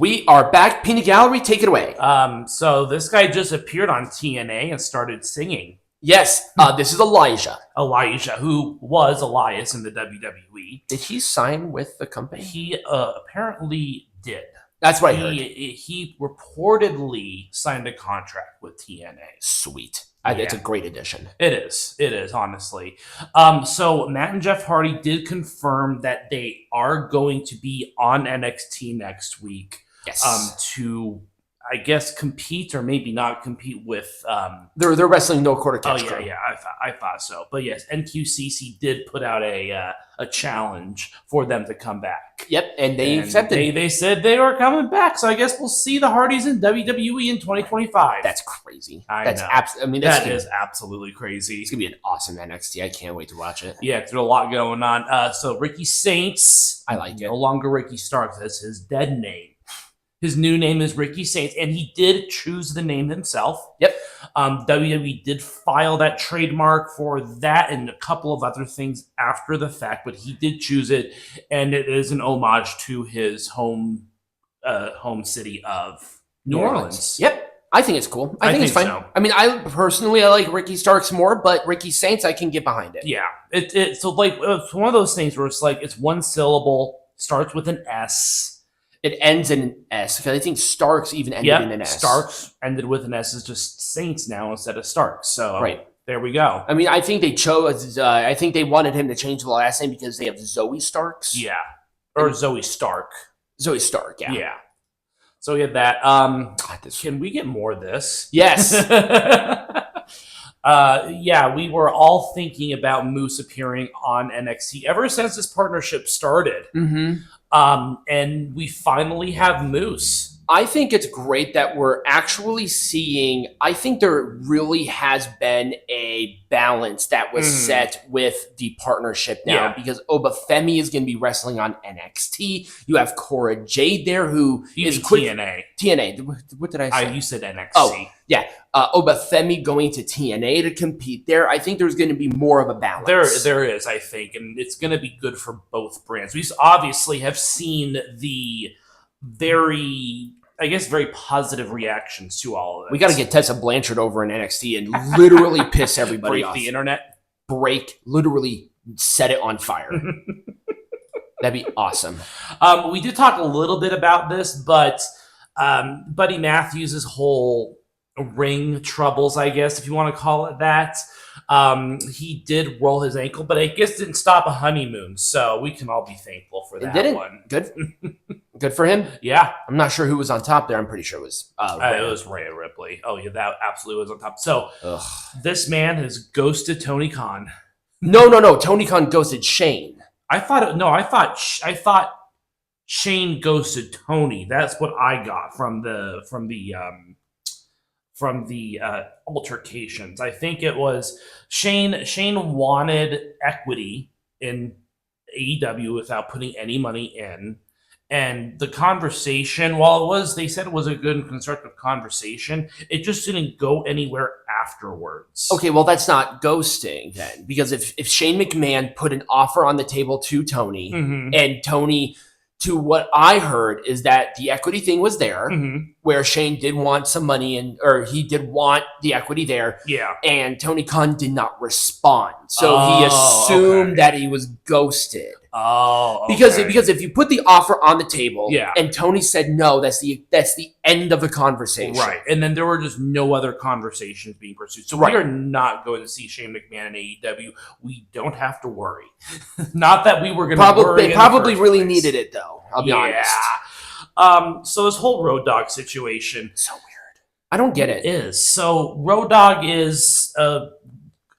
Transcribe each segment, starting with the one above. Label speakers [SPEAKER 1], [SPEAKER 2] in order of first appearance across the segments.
[SPEAKER 1] We are back. Peanut Gallery, take it away.
[SPEAKER 2] So this guy just appeared on TNA and started singing.
[SPEAKER 1] Yes, this is Elijah.
[SPEAKER 2] Elijah, who was Elias in the WWE.
[SPEAKER 1] Did he sign with the company?
[SPEAKER 2] He apparently did.
[SPEAKER 1] That's what I heard.
[SPEAKER 2] He reportedly signed a contract with TNA.
[SPEAKER 1] Sweet. It's a great addition.
[SPEAKER 2] It is, honestly. So Matt and Jeff Hardy did confirm that they are going to be on NXT next week.
[SPEAKER 1] Yes.
[SPEAKER 2] To, I guess, compete or maybe not compete with...
[SPEAKER 1] They're wrestling No Quarter Catch.
[SPEAKER 2] Oh, yeah, I thought so. But yes, NQCC did put out a challenge for them to come back.
[SPEAKER 1] Yep, and they accepted.
[SPEAKER 2] They said they were coming back, so I guess we'll see the Hardys in WWE in 2025.
[SPEAKER 1] That's crazy.
[SPEAKER 2] That is absolutely crazy.
[SPEAKER 1] It's going to be an awesome NXT. I can't wait to watch it.
[SPEAKER 2] Yeah, there's a lot going on. So Ricky Saints,
[SPEAKER 1] I like it.
[SPEAKER 2] No longer Ricky Starks. That's his dead name. His new name is Ricky Saints, and he did choose the name himself.
[SPEAKER 1] Yep.
[SPEAKER 2] WWE did file that trademark for that and a couple of other things after the fact, but he did choose it, and it is an homage to his home city of New Orleans.
[SPEAKER 1] Yep. I think it's cool. I think it's fine. So. I mean, I like Ricky Starks more, but Ricky Saints, I can get behind it.
[SPEAKER 2] Yeah. It's one of those things where it's like it's one syllable, starts with an S.
[SPEAKER 1] It ends in an S, because I think Starks even ended in an S.
[SPEAKER 2] Starks ended with an S is just Saints now instead of Starks. So
[SPEAKER 1] right.
[SPEAKER 2] There we go.
[SPEAKER 1] I mean, I think they chose, I think they wanted him to change the last name because they have Zoe Starks.
[SPEAKER 2] Yeah. Or Zoe Stark.
[SPEAKER 1] Zoe Stark, yeah.
[SPEAKER 2] Yeah. So we have that. Can we get more of this?
[SPEAKER 1] Yes.
[SPEAKER 2] Yeah, we were all thinking about Moose appearing on NXT ever since this partnership started.
[SPEAKER 1] Mm-hmm.
[SPEAKER 2] And we finally have Moose.
[SPEAKER 1] I think it's great that we're actually seeing, I think there really has been a balance that was set with the partnership now because Obafemi is going to be wrestling on NXT. You have Cora Jade there who is
[SPEAKER 2] TNA.
[SPEAKER 1] TNA. What did I say?
[SPEAKER 2] You said NXT.
[SPEAKER 1] Oh, yeah. Obafemi going to TNA to compete there. I think there's going to be more of a balance.
[SPEAKER 2] There is, I think, and it's going to be good for both brands. We obviously have seen the very positive reactions to all of it.
[SPEAKER 1] We got to get Tessa Blanchard over in NXT and literally piss everybody off.
[SPEAKER 2] Break the internet.
[SPEAKER 1] Literally set it on fire. That'd be awesome.
[SPEAKER 2] We did talk a little bit about this, but Buddy Matthews' whole ring troubles, I guess, if you want to call it that. He did roll his ankle, but I guess didn't stop a honeymoon, so we can all be thankful for that one.
[SPEAKER 1] Good. Good for him.
[SPEAKER 2] Yeah.
[SPEAKER 1] I'm not sure who was on top there. I'm pretty sure it was
[SPEAKER 2] it was Rhea Ripley. Oh, yeah, that absolutely was on top. So this man has ghosted Tony Khan.
[SPEAKER 1] No. Tony Khan ghosted Shane.
[SPEAKER 2] I thought Shane ghosted Tony. That's what I got from the altercations. I think it was Shane wanted equity in AEW without putting any money in. And the conversation, they said it was a good and constructive conversation, it just didn't go anywhere afterwards.
[SPEAKER 1] Okay, well, that's not ghosting then. Because if Shane McMahon put an offer on the table to Tony, and Tony, to what I heard, is that the equity thing was there, where Shane did want some money, or he did want the equity there, and Tony Khan did not respond. So he assumed that he was ghosted.
[SPEAKER 2] Oh, okay.
[SPEAKER 1] Because if you put the offer on the table, and Tony said no, that's the end of the conversation.
[SPEAKER 2] Right, and then there were just no other conversations being pursued. So we are not going to see Shane McMahon in AEW. We don't have to worry. Not that we were going to worry.
[SPEAKER 1] They probably really needed it, though. I'll be honest.
[SPEAKER 2] So this whole Road Dogg situation,
[SPEAKER 1] so weird. I don't get it.
[SPEAKER 2] It is. So Road Dogg is a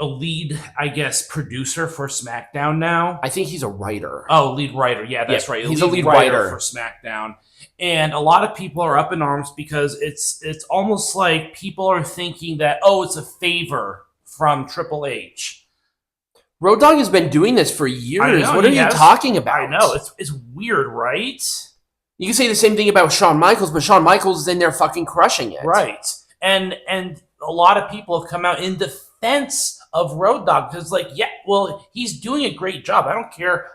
[SPEAKER 2] lead, I guess, producer for SmackDown now.
[SPEAKER 1] I think he's a writer.
[SPEAKER 2] Oh, lead writer. Yeah, that's right.
[SPEAKER 1] He's a lead writer
[SPEAKER 2] for SmackDown. And a lot of people are up in arms because it's almost like people are thinking that, it's a favor from Triple H.
[SPEAKER 1] Road Dogg has been doing this for years. What are you talking about?
[SPEAKER 2] I know. It's weird, right?
[SPEAKER 1] You can say the same thing about Shawn Michaels, but Shawn Michaels is in there fucking crushing it.
[SPEAKER 2] Right. And a lot of people have come out in defense of Road Dogg because, he's doing a great job. I don't care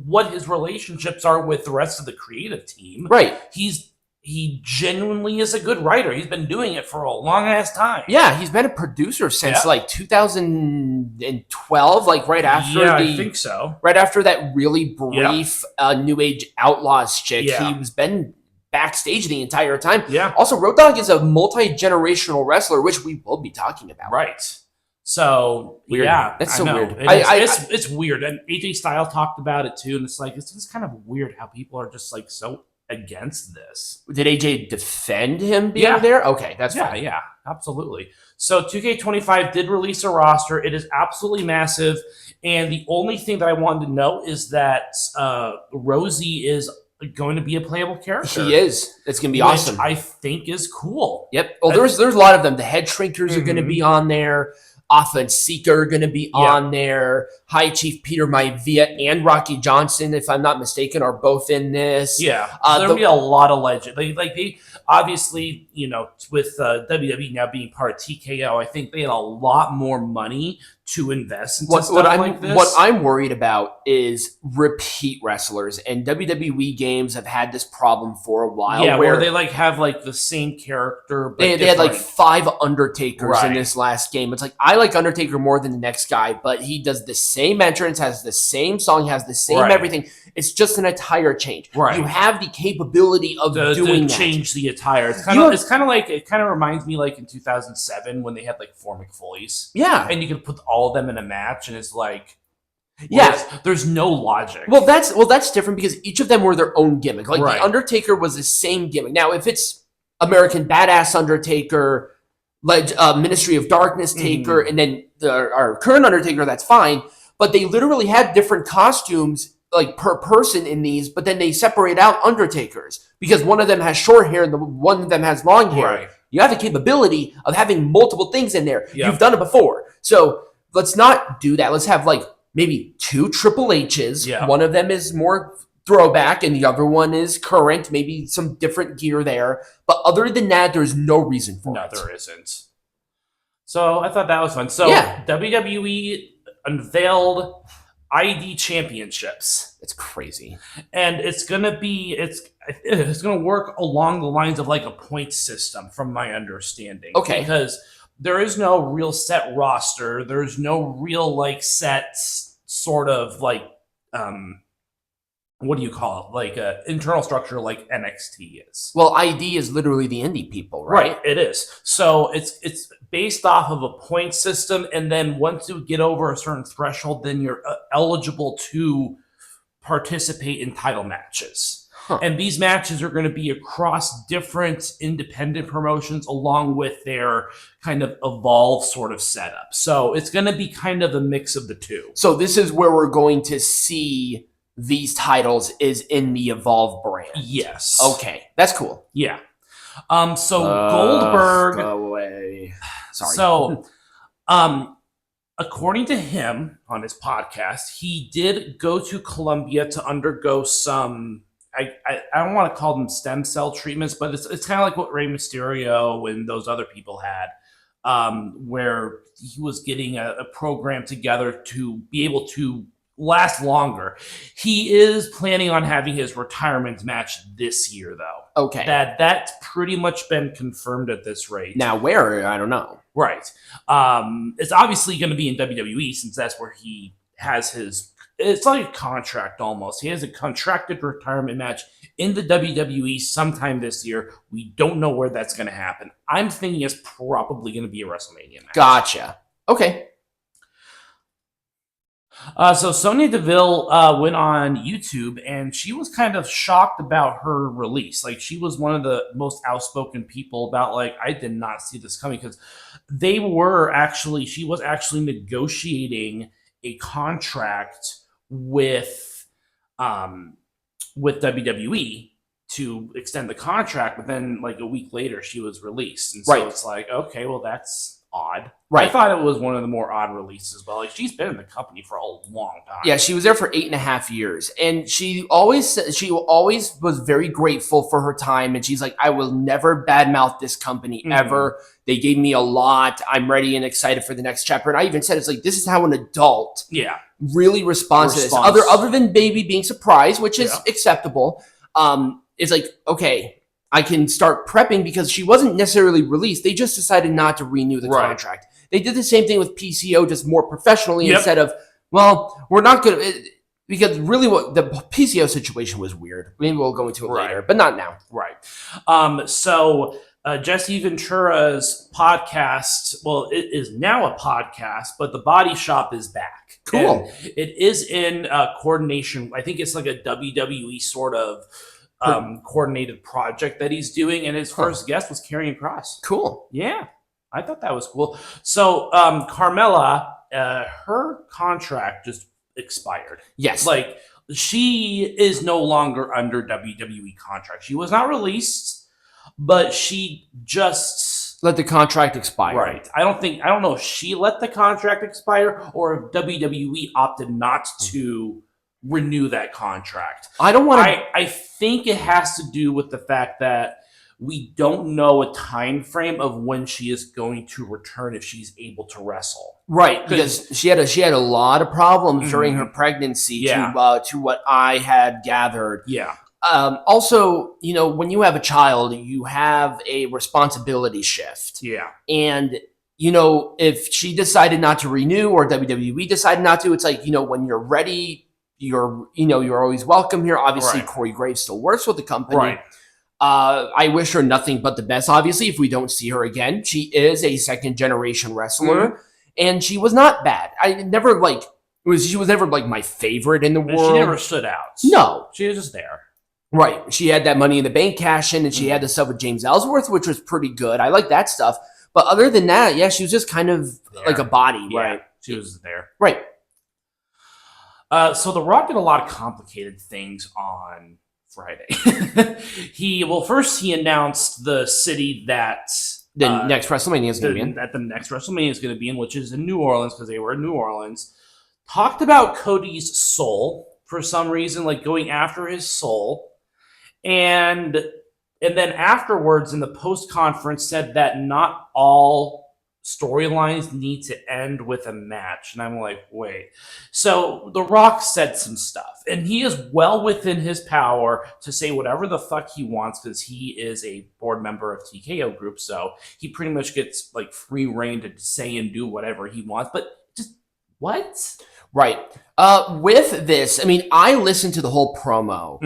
[SPEAKER 2] what his relationships are with the rest of the creative team.
[SPEAKER 1] Right.
[SPEAKER 2] He's he genuinely is a good writer. He's been doing it for a long ass time.
[SPEAKER 1] Yeah, he's been a producer since like 2012, like right after
[SPEAKER 2] I think so.
[SPEAKER 1] Right after that really brief New Age Outlaws chick.
[SPEAKER 2] Yeah.
[SPEAKER 1] He's been backstage the entire time.
[SPEAKER 2] Yeah.
[SPEAKER 1] Also, Road Dogg is a multi-generational wrestler, which we will be talking about.
[SPEAKER 2] Right. So
[SPEAKER 1] weird.
[SPEAKER 2] Yeah,
[SPEAKER 1] that's so weird.
[SPEAKER 2] It's weird, and AJ Styles talked about it too, and it's like it's just kind of weird how people are just like so against this.
[SPEAKER 1] Did AJ defend him being there? Okay, that's fine.
[SPEAKER 2] Yeah, absolutely. So 2K25 did release a roster. It is absolutely massive, and the only thing that I wanted to know is that Rosie is going to be a playable character.
[SPEAKER 1] She is. It's going to be awesome.
[SPEAKER 2] I think is cool.
[SPEAKER 1] Yep. Well, there's a lot of them. The Head Shrinkers are going to be on there. Offense Seeker are going to be on there. High Chief Peter Maivia and Rocky Johnson, if I'm not mistaken, are both in this.
[SPEAKER 2] Yeah, there'll be a lot of legend. They obviously, with WWE now being part of TKO, I think they had a lot more money to invest into stuff like this.
[SPEAKER 1] What I'm worried about is repeat wrestlers, and WWE games have had this problem for a while.
[SPEAKER 2] Yeah, where they have the same character. But
[SPEAKER 1] they had 5 Undertakers in this last game. It's like, I like Undertaker more than the next guy, but he does the same entrance, has the same song, has the same everything. It's just an attire change.
[SPEAKER 2] Right.
[SPEAKER 1] You have the capability of doing that.
[SPEAKER 2] Change the attire. It kind of reminds me like in 2007 when they had 4 McFoley's.
[SPEAKER 1] Yeah.
[SPEAKER 2] And you could put all of them in a match, and it's like, there's no logic.
[SPEAKER 1] Well, that's different because each of them were their own gimmick. The Undertaker was the same gimmick. Now, if it's American Badass Undertaker, Ministry of Darkness Taker, and then our current Undertaker, that's fine. But they literally had different costumes per person in these, but then they separate out Undertakers because one of them has short hair and the one of them has long hair.
[SPEAKER 2] Right.
[SPEAKER 1] You have the capability of having multiple things in there. Yep. You've done it before. So let's not do that. Let's have maybe 2 Triple H's. Yeah. One of them is more throwback and the other one is current, maybe some different gear there. But other than that, there's no reason for it.
[SPEAKER 2] No, there isn't. So I thought that was fun. So WWE unveiled ID championships.
[SPEAKER 1] It's crazy.
[SPEAKER 2] And it's gonna work along the lines of a point system, from my understanding.
[SPEAKER 1] Okay.
[SPEAKER 2] Because there is no real set roster. There's no real set sort of what do you call it? Internal structure like NXT is.
[SPEAKER 1] Well, ID is literally the indie people, right?
[SPEAKER 2] Right, it is. So it's based off of a point system, and then once you get over a certain threshold, then you're eligible to participate in title matches. Huh. And these matches are going to be across different independent promotions along with their kind of Evolve sort of setup. So it's going to be kind of a mix of the two.
[SPEAKER 1] So this is where we're going to see these titles is in the Evolve brand.
[SPEAKER 2] Yes.
[SPEAKER 1] Okay. That's cool.
[SPEAKER 2] Yeah. So Goldberg.
[SPEAKER 1] Go away. Sorry.
[SPEAKER 2] So, according to him on his podcast, he did go to Colombia to undergo some, I don't want to call them stem cell treatments, but it's kind of like what Rey Mysterio and those other people had, where he was getting a program together to be able to last longer. He is planning on having his retirement match this year, though.
[SPEAKER 1] Okay.
[SPEAKER 2] That's pretty much been confirmed at this rate.
[SPEAKER 1] Now, where? I don't know.
[SPEAKER 2] Right. It's obviously going to be in WWE since that's where he has his... It's like a contract almost. He has a contracted retirement match in the WWE sometime this year. We don't know where that's going to happen. I'm thinking it's probably going to be a WrestleMania match.
[SPEAKER 1] Gotcha. Okay.
[SPEAKER 2] So Sonya Deville went on YouTube, and she was kind of shocked about her release. She was one of the most outspoken people about, I did not see this coming, because she was actually negotiating a contract with WWE to extend the contract, but then a week later she was released. And so it's okay, well, that's odd.
[SPEAKER 1] Right.
[SPEAKER 2] I thought it was one of the more odd releases, but she's been in the company for a long time.
[SPEAKER 1] Yeah, she was there for 8.5 years, and she always was very grateful for her time. And she's like, I will never badmouth this company ever. They gave me a lot. I'm ready and excited for the next chapter. And I even said, it's this is how an adult really responds to this. Other than baby being surprised, which is acceptable. It's okay, I can start prepping because she wasn't necessarily released. They just decided not to renew the contract. They did the same thing with PCO, just more professionally instead of, well, we're not going to, because really what the PCO situation was weird. Maybe we'll go into it later, but not now.
[SPEAKER 2] Right. So Jesse Ventura's podcast, well, it is now a podcast, but The Body Shop is back.
[SPEAKER 1] Cool.
[SPEAKER 2] And it is in coordination. I think it's like a WWE sort of coordinated project that he's doing. And his first guest was Karrion Kross.
[SPEAKER 1] Cool.
[SPEAKER 2] Yeah. I thought that was cool. So Carmella, her contract just expired.
[SPEAKER 1] Yes.
[SPEAKER 2] Like, she is no longer under WWE contract. She was not released, but she just
[SPEAKER 1] let the contract expire.
[SPEAKER 2] Right. I don't know if she let the contract expire or if WWE opted not to renew that contract.
[SPEAKER 1] I don't want to.
[SPEAKER 2] I think it has to do with the fact that we don't know a time frame of when she is going to return if she's able to wrestle.
[SPEAKER 1] Right, because she had a lot of problems during her pregnancy. To what I had gathered.
[SPEAKER 2] Yeah.
[SPEAKER 1] Also, when you have a child, you have a responsibility shift.
[SPEAKER 2] Yeah.
[SPEAKER 1] And if she decided not to renew or WWE decided not to, it's like, when you're ready, you're always welcome here. Obviously, Corey Graves still works with the company.
[SPEAKER 2] Right.
[SPEAKER 1] I wish her nothing but the best. Obviously, if we don't see her again, she is a second-generation wrestler, and she was not bad. She was never like my favorite in the world.
[SPEAKER 2] She never stood out.
[SPEAKER 1] No,
[SPEAKER 2] she was just there.
[SPEAKER 1] Right. She had that Money in the Bank cash in, and she had the stuff with James Ellsworth, which was pretty good. I like that stuff. But other than that, yeah, she was just kind of like a body, right?
[SPEAKER 2] She was there,
[SPEAKER 1] right?
[SPEAKER 2] So The Rock did a lot of complicated things on Friday. He announced the city that
[SPEAKER 1] the next WrestleMania is going to be in.
[SPEAKER 2] That the next WrestleMania is going to be in, which is in New Orleans, because they were in New Orleans. Talked about Cody's soul for some reason, like going after his soul, and then afterwards in the post conference said that not all storylines need to end with a match. And I'm like, wait. So The Rock said some stuff, and he is well within his power to say whatever the fuck he wants, because he is a board member of TKO Group, so he pretty much gets like free reign to say and do whatever he wants. But just what?
[SPEAKER 1] Right. With this, I mean, I listened to the whole promo.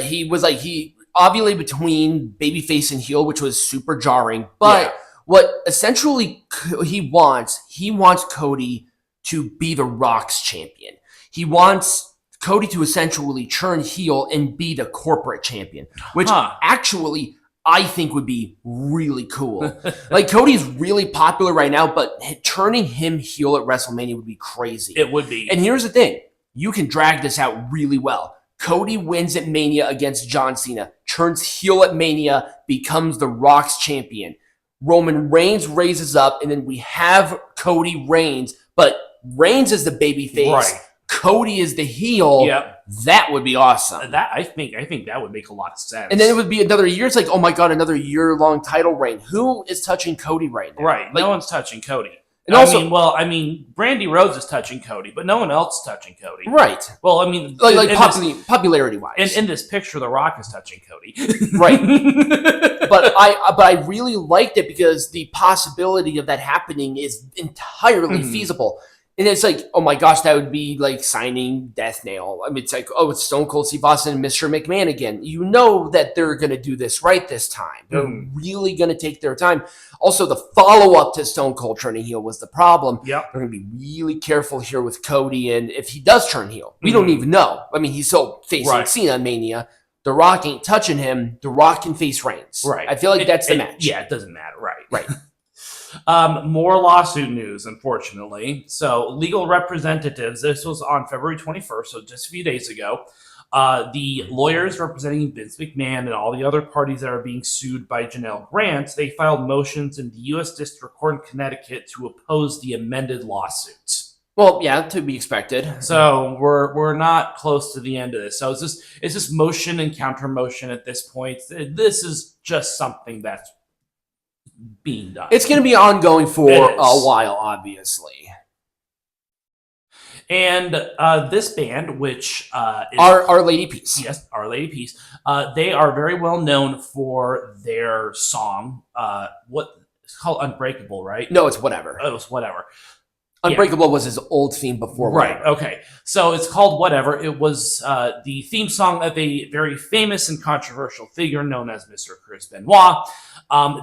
[SPEAKER 1] He was like, he ovulated between babyface and heel, which was super jarring, but what essentially he wants Cody to be the Rock's champion. He wants Cody to essentially turn heel and be the corporate champion, which actually I think would be really cool. Like, Cody's really popular right now, but turning him heel at WrestleMania would be crazy.
[SPEAKER 2] It would be.
[SPEAKER 1] And here's the thing. You can drag this out really well. Cody wins at Mania against John Cena, turns heel at Mania, becomes the Rock's champion. Roman Reigns raises up, and then we have Cody Reigns, but Reigns is the babyface. Right. Cody is the heel.
[SPEAKER 2] Yep.
[SPEAKER 1] That would be awesome.
[SPEAKER 2] That I think that would make a lot of sense.
[SPEAKER 1] And then it would be another year. It's like, oh my God, another year-long title reign. Who is touching Cody right now?
[SPEAKER 2] Right.
[SPEAKER 1] Like,
[SPEAKER 2] no one's touching Cody.
[SPEAKER 1] And
[SPEAKER 2] I mean, Brandy Rhodes is touching Cody, but no one else is touching Cody.
[SPEAKER 1] Right.
[SPEAKER 2] Well, I mean,
[SPEAKER 1] popularity-wise.
[SPEAKER 2] In this picture, The Rock is touching Cody.
[SPEAKER 1] Right. But I really liked it because the possibility of that happening is entirely feasible. And it's like, oh my gosh, that would be like signing Death Nail. I mean, it's like, oh, it's Stone Cold Steve Austin and Mr. McMahon again. You know that they're going to do this right this time. They're really going to take their time. Also, the follow-up to Stone Cold turning heel was the problem.
[SPEAKER 2] Yep.
[SPEAKER 1] They're going to be really careful here with Cody, and if he does turn heel, we don't even know. I mean, he's still facing Cena in Mania. The Rock ain't touching him. The Rock can face Reigns.
[SPEAKER 2] Right.
[SPEAKER 1] I feel like that's the match.
[SPEAKER 2] Yeah, it doesn't matter. Right.
[SPEAKER 1] Right.
[SPEAKER 2] More lawsuit news, unfortunately. So, legal representatives, this was on February 21st, so just a few days ago. The lawyers representing Vince McMahon and all the other parties that are being sued by Janel Grant, they filed motions in the U.S. District Court in Connecticut to oppose the amended lawsuit.
[SPEAKER 1] Well, yeah, to be expected.
[SPEAKER 2] So we're not close to the end of this. So it's just motion and counter motion at this point. This is just something that's being done.
[SPEAKER 1] It's going to be ongoing for a while, obviously.
[SPEAKER 2] And this band, which is
[SPEAKER 1] Our Lady Peace.
[SPEAKER 2] Yes, Our Lady Peace. They are very well known for their song. What it's called, Unbreakable, right?
[SPEAKER 1] No, it's Whatever.
[SPEAKER 2] Oh, it's Whatever.
[SPEAKER 1] Unbreakable was his old theme before.
[SPEAKER 2] Right.
[SPEAKER 1] Whatever.
[SPEAKER 2] Okay. So it's called Whatever. It was the theme song of a very famous and controversial figure known as Mr. Chris Benoit.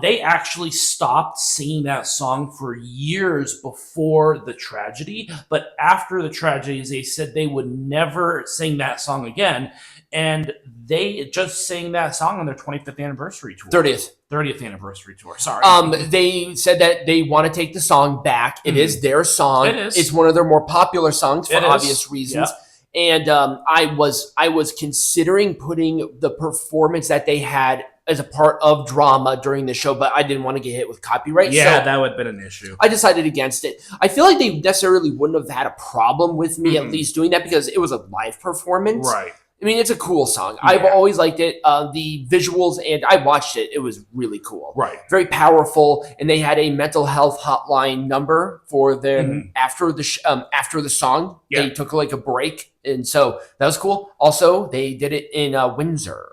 [SPEAKER 2] They actually stopped singing that song for years before the tragedy, but after the tragedies, they said they would never sing that song again. And they just sang that song on their 25th anniversary tour. 30th anniversary tour. Sorry.
[SPEAKER 1] They said that they want to take the song back. It is their song.
[SPEAKER 2] It is.
[SPEAKER 1] It's one of their more popular songs for obvious reasons.
[SPEAKER 2] Yep.
[SPEAKER 1] And I was considering putting the performance that they had as a part of drama during the show, but I didn't want to get hit with copyright.
[SPEAKER 2] Yeah,
[SPEAKER 1] so
[SPEAKER 2] that would have been an issue.
[SPEAKER 1] I decided against it. I feel like they necessarily wouldn't have had a problem with me at least doing that because it was a live performance.
[SPEAKER 2] Right.
[SPEAKER 1] I mean, it's a cool song.
[SPEAKER 2] Yeah.
[SPEAKER 1] I've always liked it. The visuals, and I watched it. It was really cool.
[SPEAKER 2] Right.
[SPEAKER 1] Very powerful. And they had a mental health hotline number for them after the song.
[SPEAKER 2] Yeah.
[SPEAKER 1] They took like a break. And so that was cool. Also, they did it in Windsor.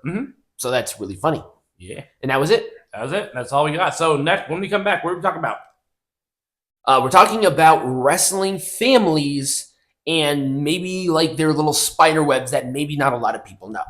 [SPEAKER 1] So that's really funny.
[SPEAKER 2] Yeah.
[SPEAKER 1] And that was it.
[SPEAKER 2] That's all we got. So next, when we come back, what are we talking about?
[SPEAKER 1] We're talking about wrestling families and maybe like their little spider webs that maybe not a lot of people know.